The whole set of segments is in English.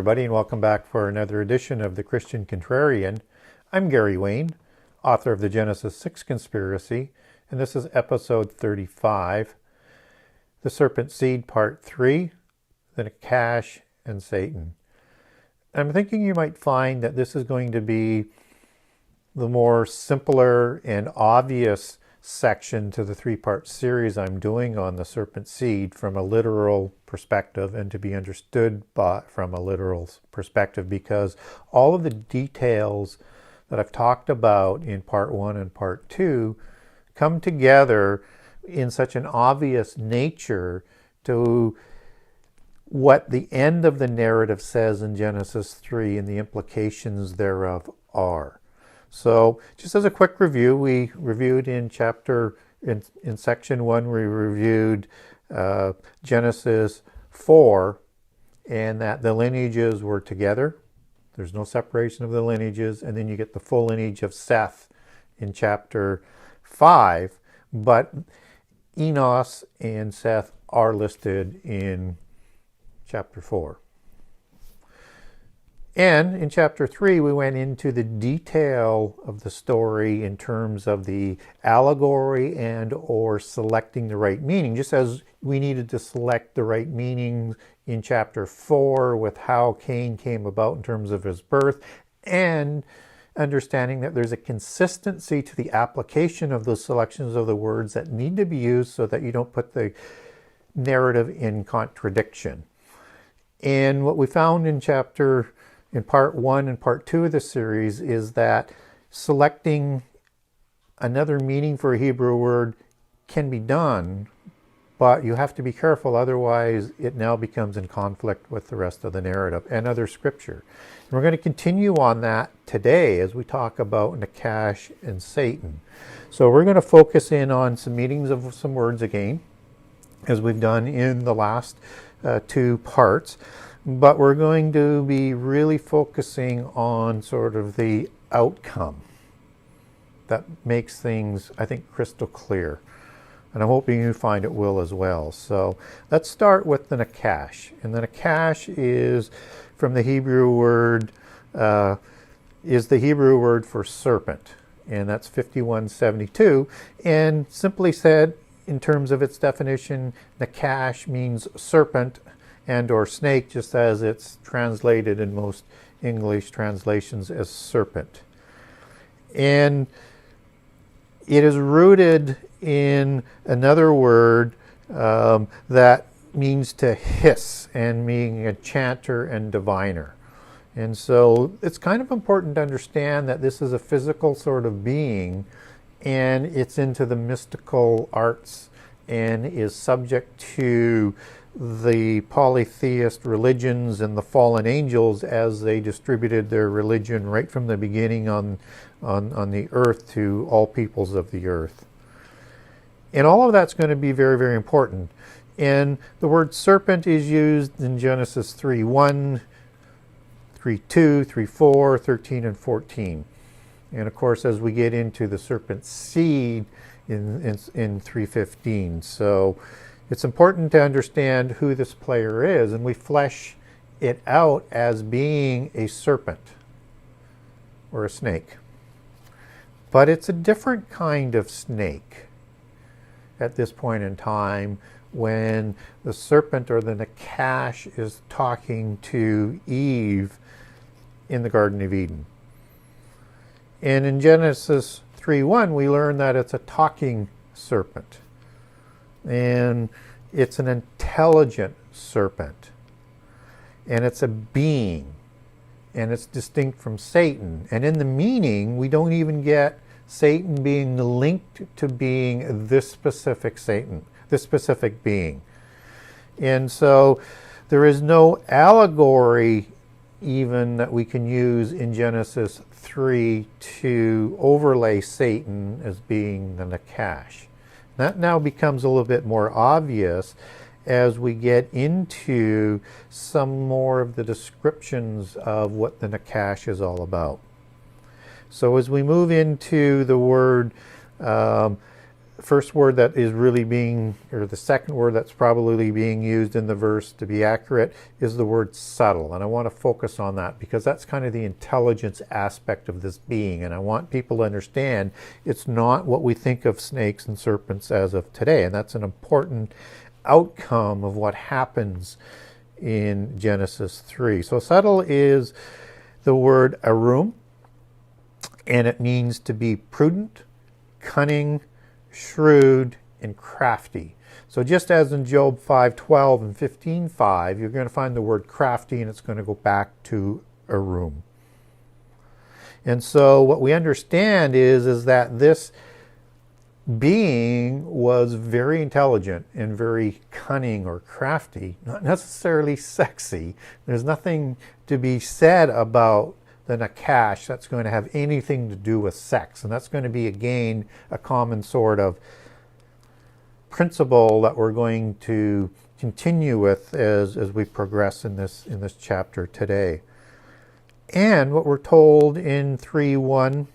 everybody, and welcome back for another edition of the Christian Contrarian. I'm Gary Wayne, author of the Genesis 6 Conspiracy, and this is episode 35, The Serpent Seed, Part 3, the Nachash and Satan. I'm thinking you might find that this is going to be the more simpler and obvious section to the three-part series I'm doing on the serpent seed from a literal perspective and to be understood from a literal perspective, because all of the details that I've talked about in part 1 and part 2 come together in such an obvious nature to what the end of the narrative says in Genesis 3 and the implications thereof are. So just as a quick review, we reviewed in section 1, we reviewed Genesis 4, and that the lineages were together. There's no separation of the lineages, and then you get the full lineage of Seth in chapter 5, but Enos and Seth are listed in chapter 4. And in chapter 3, we went into the detail of the story in terms of the allegory and or selecting the right meaning, just as we needed to select the right meaning in chapter 4 with how Cain came about in terms of his birth, and understanding that there's a consistency to the application of those selections of the words that need to be used so that you don't put the narrative in contradiction. And what we found in part 1 and part 2 of the series is that selecting another meaning for a Hebrew word can be done, but you have to be careful, otherwise it now becomes in conflict with the rest of the narrative and other scripture. And we're going to continue on that today as we talk about Nachash and Satan. So we're going to focus in on some meanings of some words again, as we've done in the last 2 parts. But we're going to be really focusing on sort of the outcome that makes things, I think, crystal clear. And I'm hoping you find it will as well. So let's start with the Nachash. And the Nachash is from the Hebrew word, is the Hebrew word for serpent. And that's 5172. And simply said, in terms of its definition, Nachash means serpent and or snake, just as it's translated in most English translations as serpent. And it is rooted in another word that means to hiss, and meaning enchanter and diviner. And so it's kind of important to understand that this is a physical sort of being, and it's into the mystical arts and is subject to the polytheist religions and the fallen angels as they distributed their religion right from the beginning on the earth to all peoples of the earth. And all of that's going to be very, very important. And the word serpent is used in Genesis 3:1, 3:2, 3:4, 13, and 14. And of course, as we get into the serpent seed in 3:15. So it's important to understand who this player is, and we flesh it out as being a serpent or a snake. But it's a different kind of snake at this point in time when the serpent or the Nachash is talking to Eve in the Garden of Eden. And in Genesis 3:1, we learn that it's a talking serpent. And it's an intelligent serpent. And it's a being. And it's distinct from Satan. And in the meaning, we don't even get Satan being linked to being this specific Satan, this specific being. And so there is no allegory even that we can use in Genesis 3 to overlay Satan as being the Nachash. That now becomes a little bit more obvious as we get into some more of the descriptions of what the Nachash is all about. So as we move into the word first word that is really being, or the second word that's probably being used in the verse to be accurate, is the word subtle. And I want to focus on that because that's kind of the intelligence aspect of this being. And I want people to understand it's not what we think of snakes and serpents as of today. And that's an important outcome of what happens in Genesis 3. So subtle is the word arum, and it means to be prudent, cunning, shrewd, and crafty. So just as in Job 5:12 and 15:5, you're going to find the word crafty, and it's going to go back to arum. And so what we understand is that this being was very intelligent and very cunning or crafty, not necessarily sexy. There's nothing to be said about the Nachash that's going to have anything to do with sex. And that's going to be, again, a common sort of principle that we're going to continue with as we progress in this chapter today. And what we're told in 3:1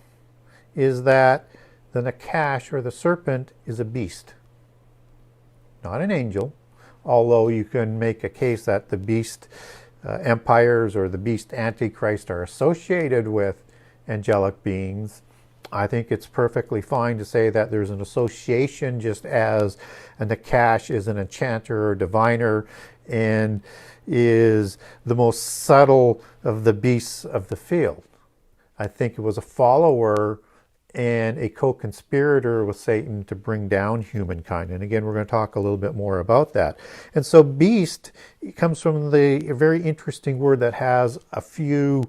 is that the Nachash, or the serpent, is a beast, not an angel, although you can make a case that the beast empires or the beast antichrist are associated with angelic beings. I think it's perfectly fine to say that there's an association, just as a Nachash is an enchanter or diviner and is the most subtle of the beasts of the field. I think it was a follower and a co-conspirator with Satan to bring down humankind. And again, we're going to talk a little bit more about that. And so beast comes from a very interesting word that has a few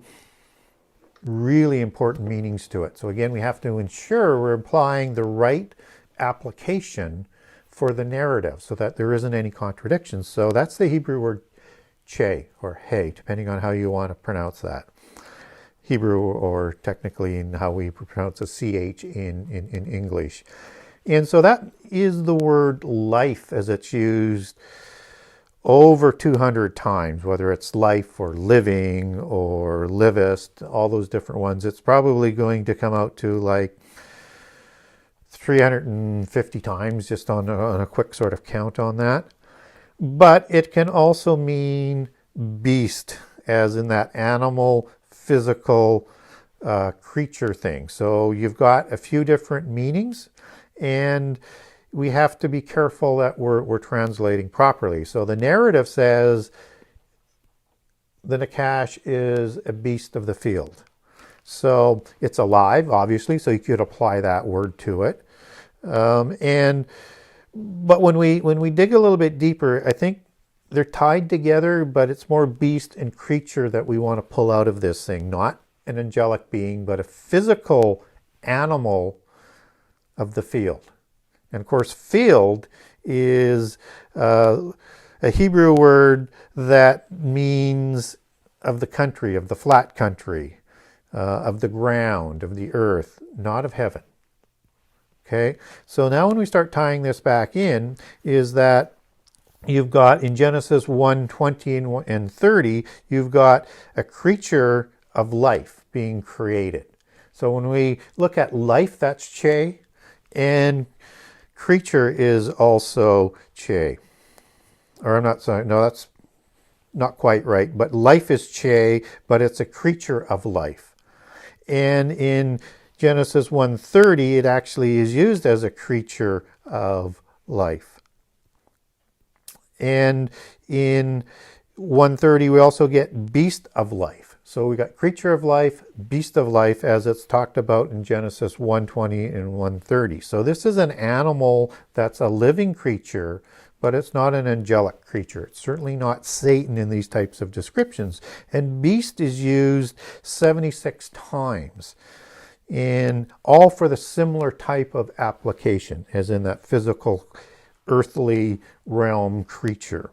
really important meanings to it. So again, we have to ensure we're applying the right application for the narrative so that there isn't any contradictions. So that's the Hebrew word che, or hey, depending on how you want to pronounce that. Hebrew, or technically in how we pronounce a CH in English. And so that is the word life as it's used over 200 times, whether it's life or living or livest, all those different ones. It's probably going to come out to like 350 times just on a quick sort of count on that. But it can also mean beast, as in that animal, physical creature thing. So you've got a few different meanings, and we have to be careful that we're translating properly. So the narrative says the Nachash is a beast of the field. So it's alive, obviously, so you could apply that word to it. But when we dig a little bit deeper, I think they're tied together, but it's more beast and creature that we want to pull out of this thing. Not an angelic being, but a physical animal of the field. And of course, field is a Hebrew word that means of the country, of the flat country, of the ground, of the earth, not of heaven. Okay? So now when we start tying this back in, is that you've got in Genesis 1:20 and 30, you've got a creature of life being created. So when we look at life, that's che, and creature is also che. Or I'm not sorry, no, that's not quite right, but life is che, but it's a creature of life. And in Genesis 1:30, it actually is used as a creature of life. And in 1:30, we also get beast of life. So we got creature of life, beast of life, as it's talked about in Genesis 1:20 and 1:30. So this is an animal that's a living creature, but it's not an angelic creature. It's certainly not Satan in these types of descriptions. And beast is used 76 times, and all for the similar type of application, as in that physical earthly realm creature.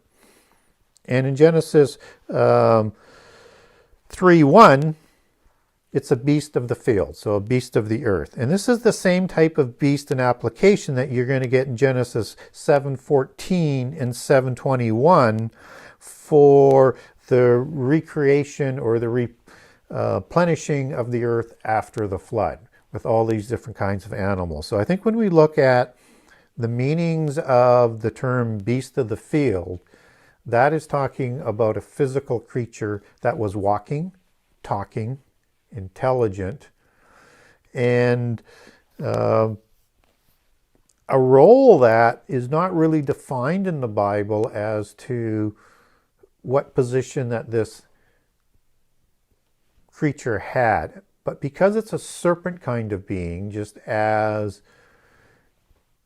And in Genesis 3:1, it's a beast of the field, so a beast of the earth. And this is the same type of beast and application that you're going to get in Genesis 7:14 and 7:21 for the recreation or the replenishing of the earth after the flood, with all these different kinds of animals. So I think when we look at the meanings of the term beast of the field, that is talking about a physical creature that was walking, talking, intelligent, and a role that is not really defined in the Bible as to what position that this creature had. But because it's a serpent kind of being, just as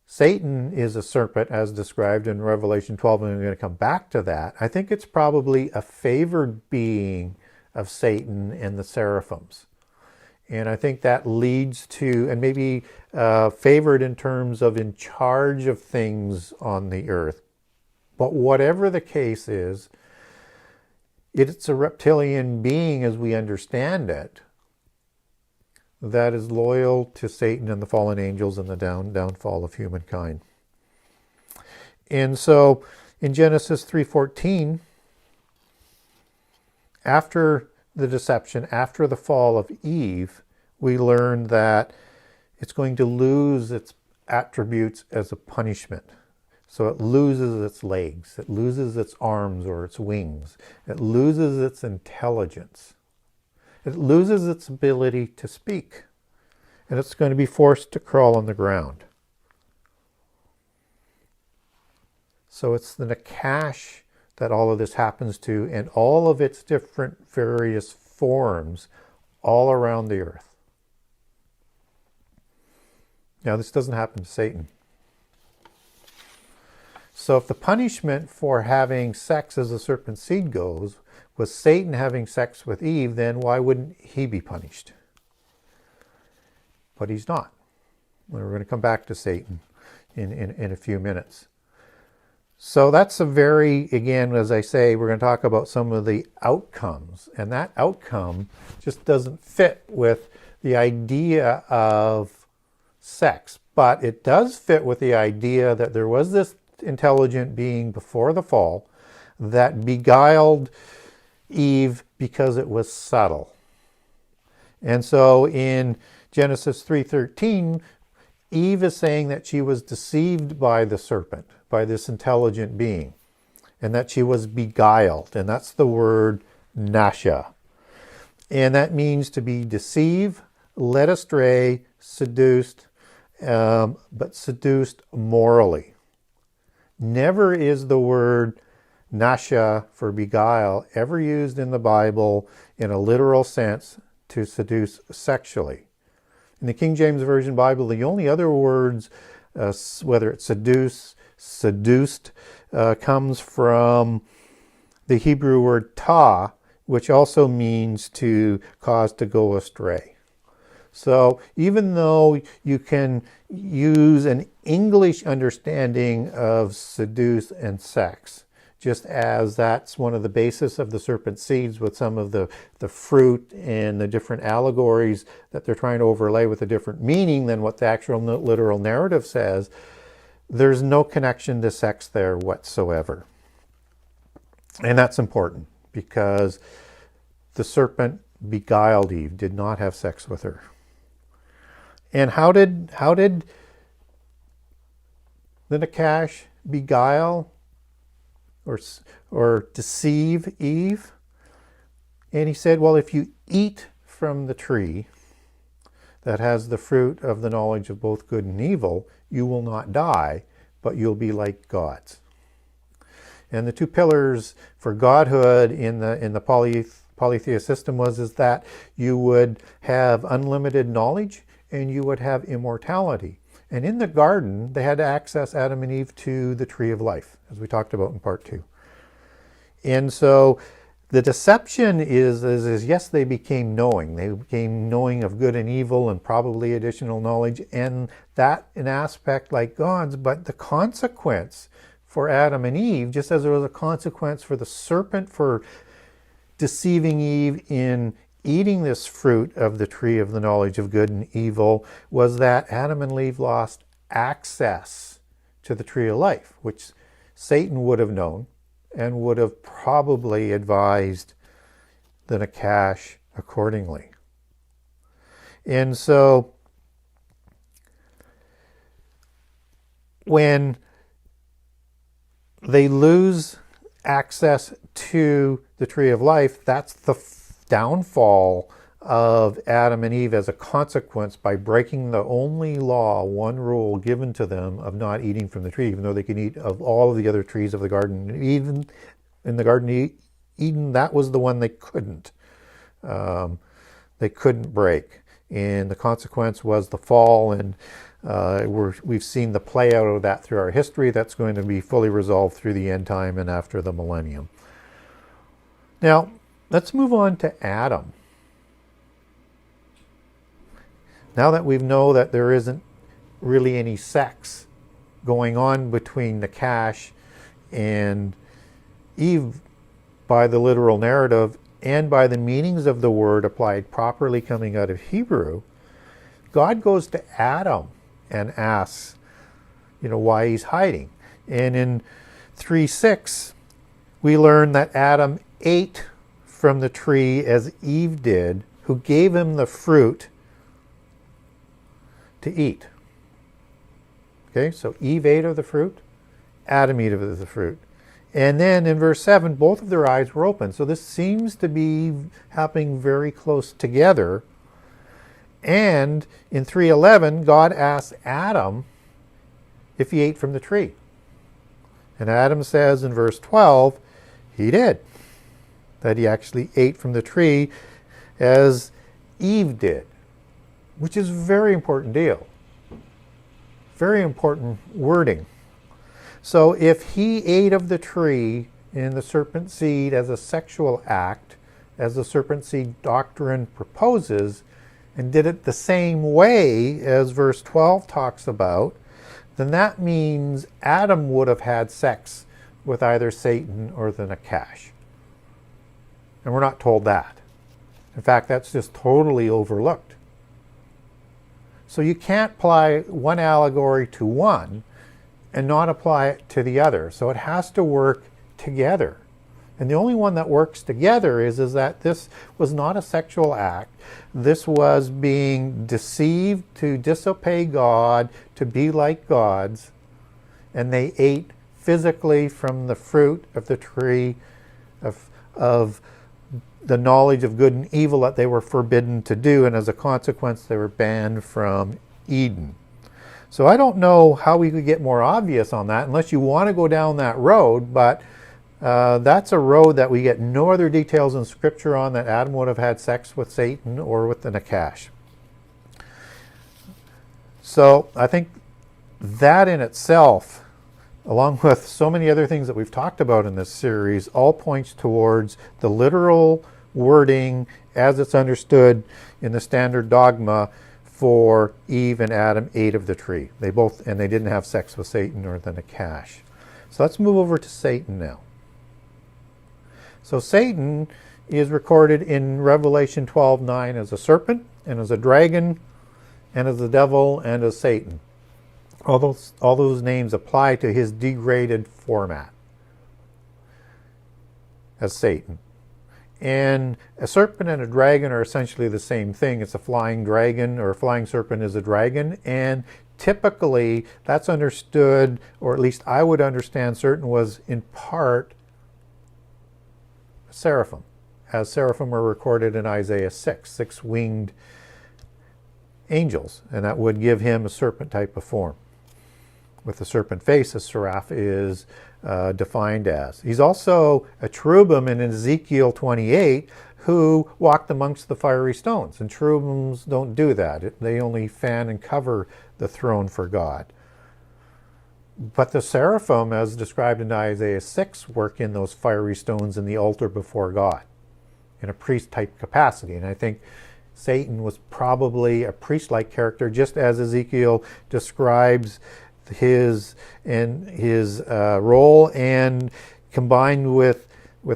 Satan is a serpent as described in Revelation 12, and I'm going to come back to that, I think it's probably a favored being of Satan and the seraphims. And I think that leads to, and maybe favored in terms of in charge of things on the earth. But whatever the case is, it's a reptilian being as we understand it, that is loyal to Satan and the fallen angels and the downfall of humankind. And so in Genesis 3:14, after the deception, after the fall of Eve, we learn that it's going to lose its attributes as a punishment. So it loses its legs, it loses its arms or its wings, it loses its intelligence. It loses its ability to speak, and it's going to be forced to crawl on the ground. So it's the Nachash that all of this happens to, and all of its different various forms all around the earth. Now, this doesn't happen to Satan. So if the punishment for having sex as the serpent's seed goes was Satan having sex with Eve, then why wouldn't he be punished? But he's not. We're going to come back to Satan in a few minutes. So that's a very, again, as I say, we're going to talk about some of the outcomes. And that outcome just doesn't fit with the idea of sex. But it does fit with the idea that there was this intelligent being before the fall that beguiled Eve because it was subtle. And so in Genesis 3:13, Eve is saying that she was deceived by the serpent, by this intelligent being, and that she was beguiled. And that's the word Nachash. And that means to be deceived, led astray, seduced, but seduced morally. Never is the word Nachash for beguile ever used in the Bible in a literal sense to seduce sexually. In the King James Version Bible, the only other words, whether it's seduced, comes from the Hebrew word ta, which also means to cause to go astray. So even though you can use an English understanding of seduce and sex, just as that's one of the basis of the serpent seeds with some of the fruit and the different allegories that they're trying to overlay with a different meaning than what the actual literal narrative says, there's no connection to sex there whatsoever. And that's important because the serpent beguiled Eve, did not have sex with her. And how did the Nachash beguile or deceive Eve? And he said, well, if you eat from the tree that has the fruit of the knowledge of both good and evil, you will not die, but you'll be like gods. And the two pillars for godhood in the polytheist system is that you would have unlimited knowledge and you would have immortality. And in the garden, they had to access Adam and Eve to the tree of life, as we talked about in part 2. And so the deception is yes, they became knowing. They became knowing of good and evil and probably additional knowledge, and that an aspect like God's, but the consequence for Adam and Eve, just as there was a consequence for the serpent for deceiving Eve in eating this fruit of the tree of the knowledge of good and evil, was that Adam and Eve lost access to the tree of life, which Satan would have known and would have probably advised the Nachash accordingly. And so when they lose access to the tree of life, that's the downfall of Adam and Eve as a consequence by breaking the only law, one rule given to them of not eating from the tree, even though they can eat of all of the other trees of the garden. Even in the Garden of Eden, that was the one they couldn't. They couldn't break. And the consequence was the fall, and we've seen the play out of that through our history. That's going to be fully resolved through the end time and after the millennium. Now, let's move on to Adam. Now that we know that there isn't really any sex going on between Nachash and Eve by the literal narrative and by the meanings of the word applied properly coming out of Hebrew, God goes to Adam and asks, why he's hiding. And in 3:6, we learn that Adam ate from the tree as Eve did, who gave him the fruit to eat. Okay, so Eve ate of the fruit, Adam ate of the fruit. And then in verse 7, both of their eyes were open. So this seems to be happening very close together. And in 3:11, God asks Adam if he ate from the tree. And Adam says in verse 12, he did. That he actually ate from the tree as Eve did. Which is a very important deal. Very important wording. So if he ate of the tree in the serpent seed as a sexual act, as the serpent seed doctrine proposes, and did it the same way as verse 12 talks about, then that means Adam would have had sex with either Satan or the Nachash. And we're not told that. In fact, that's just totally overlooked. So you can't apply one allegory to one and not apply it to the other. So it has to work together. And the only one that works together is that this was not a sexual act. This was being deceived to disobey God, to be like gods. And they ate physically from the fruit of the tree of the knowledge of good and evil that they were forbidden to do, and as a consequence they were banned from Eden. So I don't know how we could get more obvious on that unless you want to go down that road, but that's a road that we get no other details in Scripture on, that Adam would have had sex with Satan or with the Nachash. So I think that in itself, along with so many other things that we've talked about in this series, all points towards the literal wording as it's understood in the standard dogma for Eve and Adam ate of the tree. They didn't have sex with Satan or the Nachash. So let's move over to Satan now. So Satan is recorded in Revelation 12:9 as a serpent and as a dragon and as the devil and as Satan. All those names apply to his degraded format as Satan. And a serpent and a dragon are essentially the same thing. It's a flying dragon, or a flying serpent is a dragon. And typically that's understood, or at least I would understand certain was in part seraphim, as seraphim are recorded in Isaiah 6, six-winged angels. And that would give him a serpent type of form. With the serpent face, a seraph is defined as. He's also a cherubim in Ezekiel 28 who walked amongst the fiery stones. And cherubims don't do that. They only fan and cover the throne for God. But the seraphim, as described in Isaiah 6, work in those fiery stones in the altar before God in a priest-type capacity. And I think Satan was probably a priest-like character, just as Ezekiel describes his role, and combined with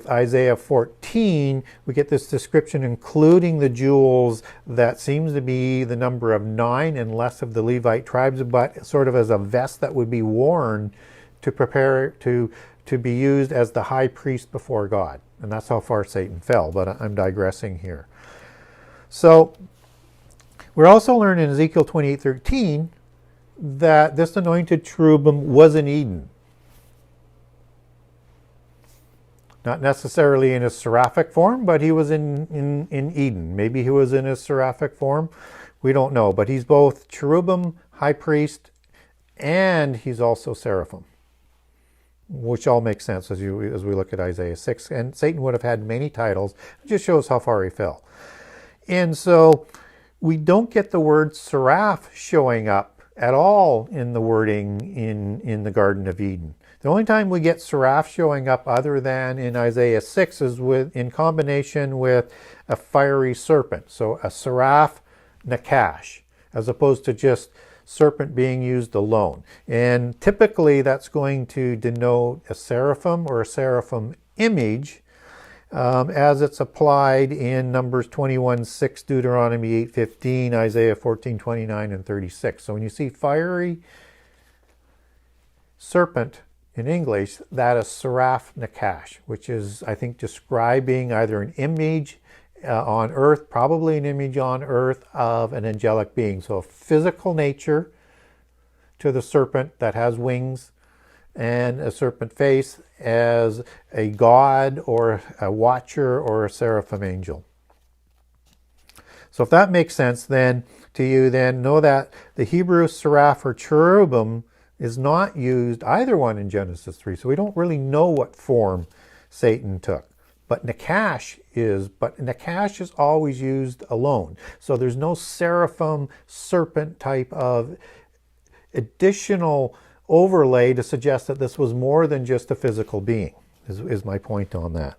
Isaiah 14, we get this description including the jewels that seems to be the number of 9 and less of the Levite tribes, but sort of as a vest that would be worn to prepare to be used as the high priest before God. And that's how far Satan fell, but I'm digressing here. So we're also learning in Ezekiel 28:13 that this anointed cherubim was in Eden. Not necessarily in his seraphic form, but he was in Eden. Maybe he was in his seraphic form. We don't know. But he's both cherubim, high priest, and he's also seraphim, which all makes sense as we look at Isaiah 6. And Satan would have had many titles. It just shows how far he fell. And so we don't get the word seraph showing up at all in the wording in the Garden of Eden. The only time we get seraph showing up other than in Isaiah 6 is in combination with a fiery serpent. So a seraph Nachash, as opposed to just serpent being used alone. And typically that's going to denote a seraphim or a seraphim image, as it's applied in Numbers 21:6, Deuteronomy 8:15, Isaiah 14:29, and 36. So when you see fiery serpent in English, that is seraph Nachash, which is, I think, describing either an image on earth, probably an image on earth of an angelic being. So a physical nature to the serpent that has wings and a serpent face as a god or a watcher or a seraphim angel. So if that makes sense then to you, then know that the Hebrew seraph or cherubim is not used, either one, in Genesis 3. So we don't really know what form Satan took. But Nachash is always used alone. So there's no seraphim serpent type of additional overlay to suggest that this was more than just a physical being, is my point on that.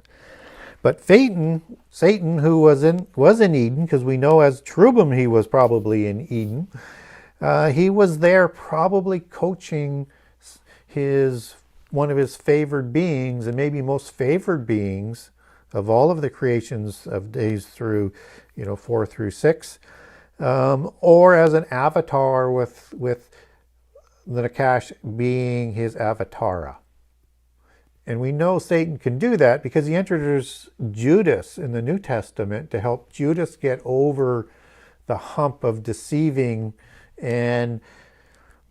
But Satan, who was in Eden, because we know as cherubim he was probably in Eden, he was there probably coaching one of his favored beings, and maybe most favored beings of all of the creations of days through 4 through 6, or as an avatar with the Nachash being his avatara. And we know Satan can do that because he enters Judas in the New Testament to help Judas get over the hump of deceiving and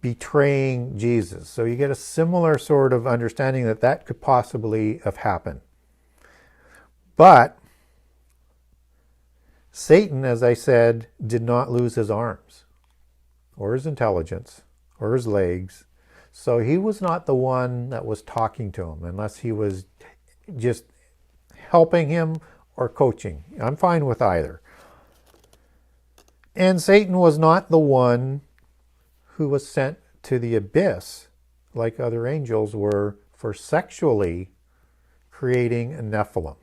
betraying Jesus. So you get a similar sort of understanding that could possibly have happened. But Satan, as I said, did not lose his arms or his intelligence or his legs. So he was not the one that was talking to him, unless he was just helping him or coaching. I'm fine with either. And Satan was not the one who was sent to the abyss, like other angels were, for sexually creating a Nephilim.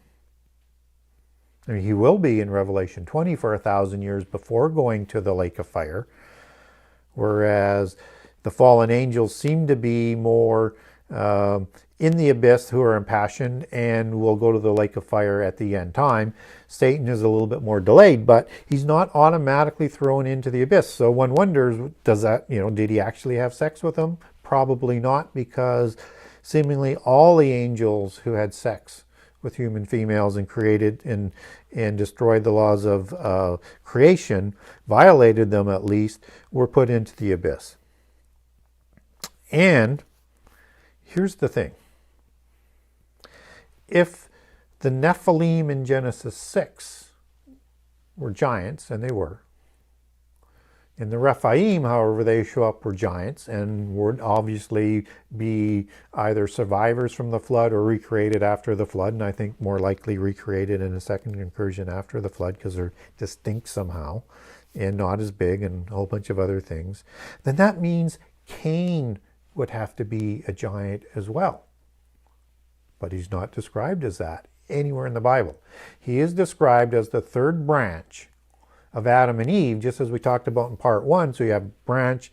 I mean, he will be in Revelation 20 for 1,000 years before going to the lake of fire, whereas the fallen angels seem to be more in the abyss, who are impassioned and will go to the lake of fire at the end time. Satan is a little bit more delayed, but he's not automatically thrown into the abyss. So one wonders, did he actually have sex with them? Probably not, because seemingly all the angels who had sex with human females and created and destroyed the laws of creation, violated them at least, were put into the abyss. And here's the thing. If the Nephilim in Genesis 6 were giants, and they were, in the Rephaim, however, they show up were giants and would obviously be either survivors from the flood or recreated after the flood, and I think more likely recreated in a second incursion after the flood because they're distinct somehow and not as big and a whole bunch of other things, then that means Cain would have to be a giant as well. But he's not described as that anywhere in the Bible. He is described as the third branch of Adam and Eve, just as we talked about in part 1. So you have branch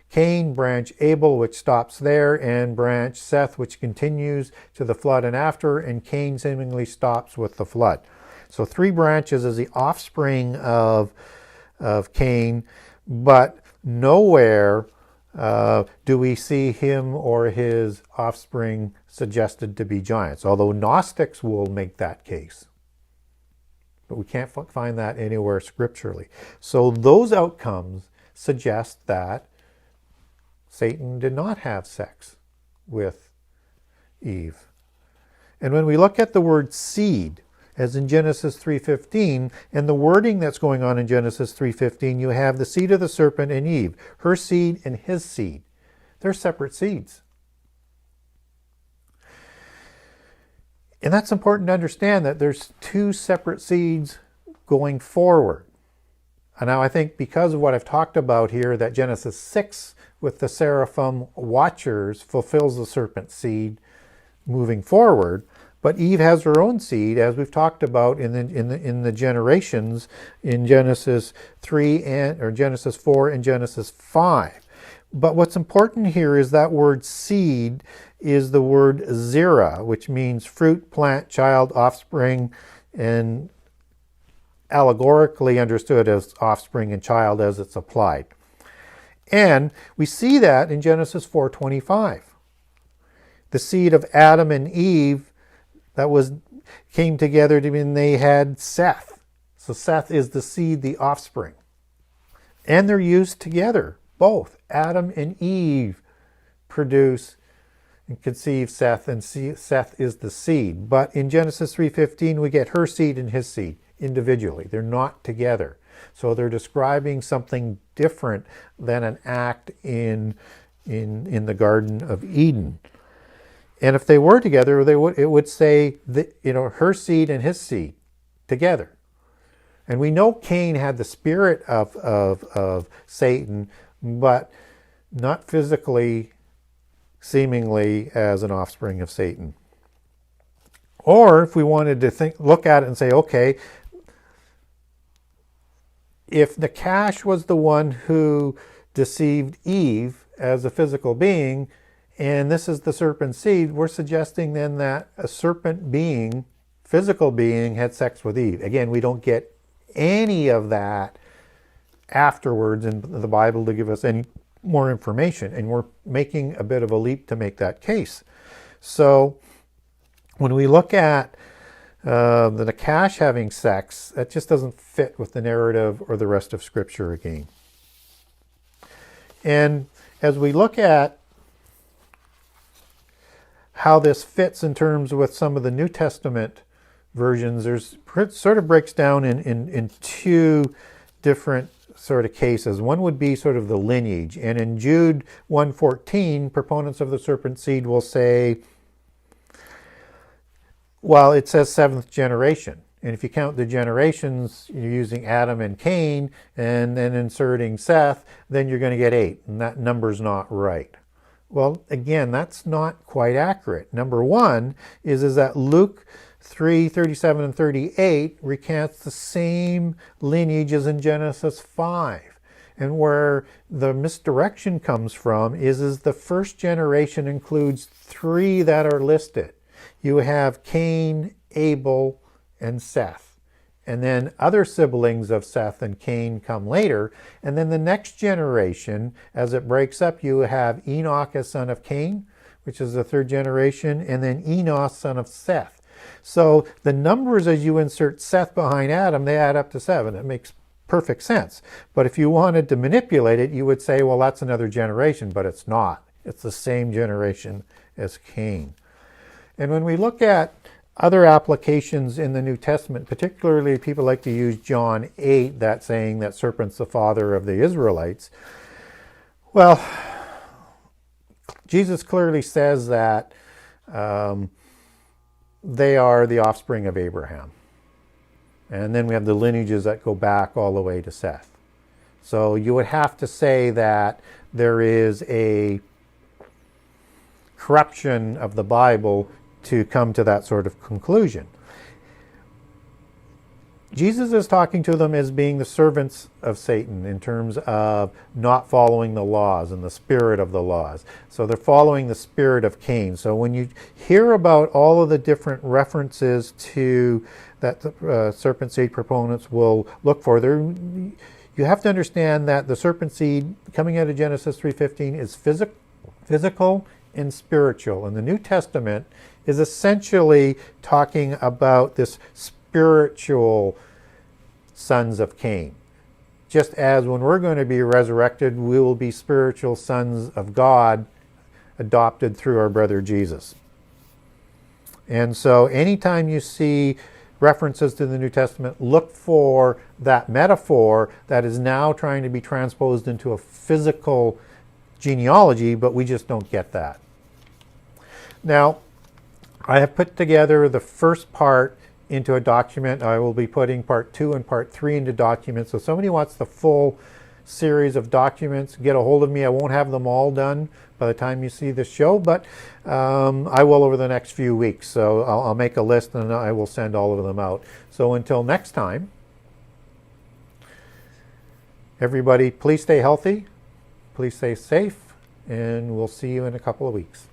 Cain, branch Abel, which stops there, and branch Seth, which continues to the flood and after, and Cain seemingly stops with the flood. So 3 branches as the offspring of Cain, but nowhere do we see him or his offspring suggested to be giants, although Gnostics will make that case. But we can't find that anywhere scripturally. So those outcomes suggest that Satan did not have sex with Eve. And when we look at the word seed, as in Genesis 3:15, and the wording that's going on in Genesis 3:15, you have the seed of the serpent and Eve, her seed and his seed. They're separate seeds. And that's important to understand, that there's two separate seeds going forward. And now I think because of what I've talked about here, that Genesis 6 with the seraphim watchers fulfills the serpent seed moving forward. But Eve has her own seed, as we've talked about in the generations in Genesis 3 or Genesis 4 and Genesis 5. But what's important here is that word seed is the word zera, which means fruit, plant, child, offspring, and allegorically understood as offspring and child as it's applied. And we see that in Genesis 4:25. The seed of Adam and Eve came together and they had Seth. So Seth is the seed, the offspring. And they're used together. Both Adam and Eve produce and conceive Seth, and Seth is the seed. But in Genesis 3:15, we get her seed and his seed individually. They're not together. So they're describing something different than an act in the Garden of Eden. And if they were together, it would say that, her seed and his seed together. And we know Cain had the spirit of Satan, but not physically, seemingly as an offspring of Satan. Or if we wanted to look at it and say, okay, if Nachash was the one who deceived Eve as a physical being, and this is the serpent seed, we're suggesting then that a serpent being, physical being, had sex with Eve. Again, we don't get any of that afterwards in the Bible to give us any more information, and we're making a bit of a leap to make that case. So when we look at the Nachash having sex, that just doesn't fit with the narrative or the rest of Scripture again. And as we look at how this fits in terms with some of the New Testament versions, it sort of breaks down in two different sort of cases. One would be sort of the lineage. And in Jude 1:14, proponents of the serpent seed will say, well, it says seventh generation. And if you count the generations, you're using Adam and Cain and then inserting Seth, then you're going to get 8. And that number's not right. Well, again, that's not quite accurate. Number one is that Luke 3:37 and 38 recants the same lineage as in Genesis 5. And where the misdirection comes from is the first generation includes 3 that are listed. You have Cain, Abel, and Seth. And then other siblings of Seth and Cain come later. And then the next generation, as it breaks up, you have Enoch as son of Cain, which is the 3rd generation, and then Enos, son of Seth. So the numbers as you insert Seth behind Adam, they add up to 7. It makes perfect sense. But if you wanted to manipulate it, you would say, well, that's another generation, but it's not. It's the same generation as Cain. And when we look at other applications in the New Testament, particularly people like to use John 8, that saying that serpent's the father of the Israelites. Well, Jesus clearly says that they are the offspring of Abraham. And then we have the lineages that go back all the way to Seth. So you would have to say that there is a corruption of the Bible to come to that sort of conclusion. Jesus is talking to them as being the servants of Satan in terms of not following the laws and the spirit of the laws. So they're following the spirit of Cain. So when you hear about all of the different references to that serpent seed proponents will look for, you have to understand that the serpent seed coming out of Genesis 3:15 is physical and spiritual. And the New Testament is essentially talking about this spiritual sons of Cain. just as when we're going to be resurrected, we will be spiritual sons of God, adopted through our brother Jesus. And so anytime you see references to the New Testament, look for that metaphor that is now trying to be transposed into a physical genealogy, but we just don't get that. Now, I have put together the first part into a document. I will be putting part 2 and part 3 into documents. So if somebody wants the full series of documents, get a hold of me. I won't have them all done by the time you see this show, but I will over the next few weeks. So I'll make a list and I will send all of them out. So until next time, everybody, please stay healthy, please stay safe, and we'll see you in a couple of weeks.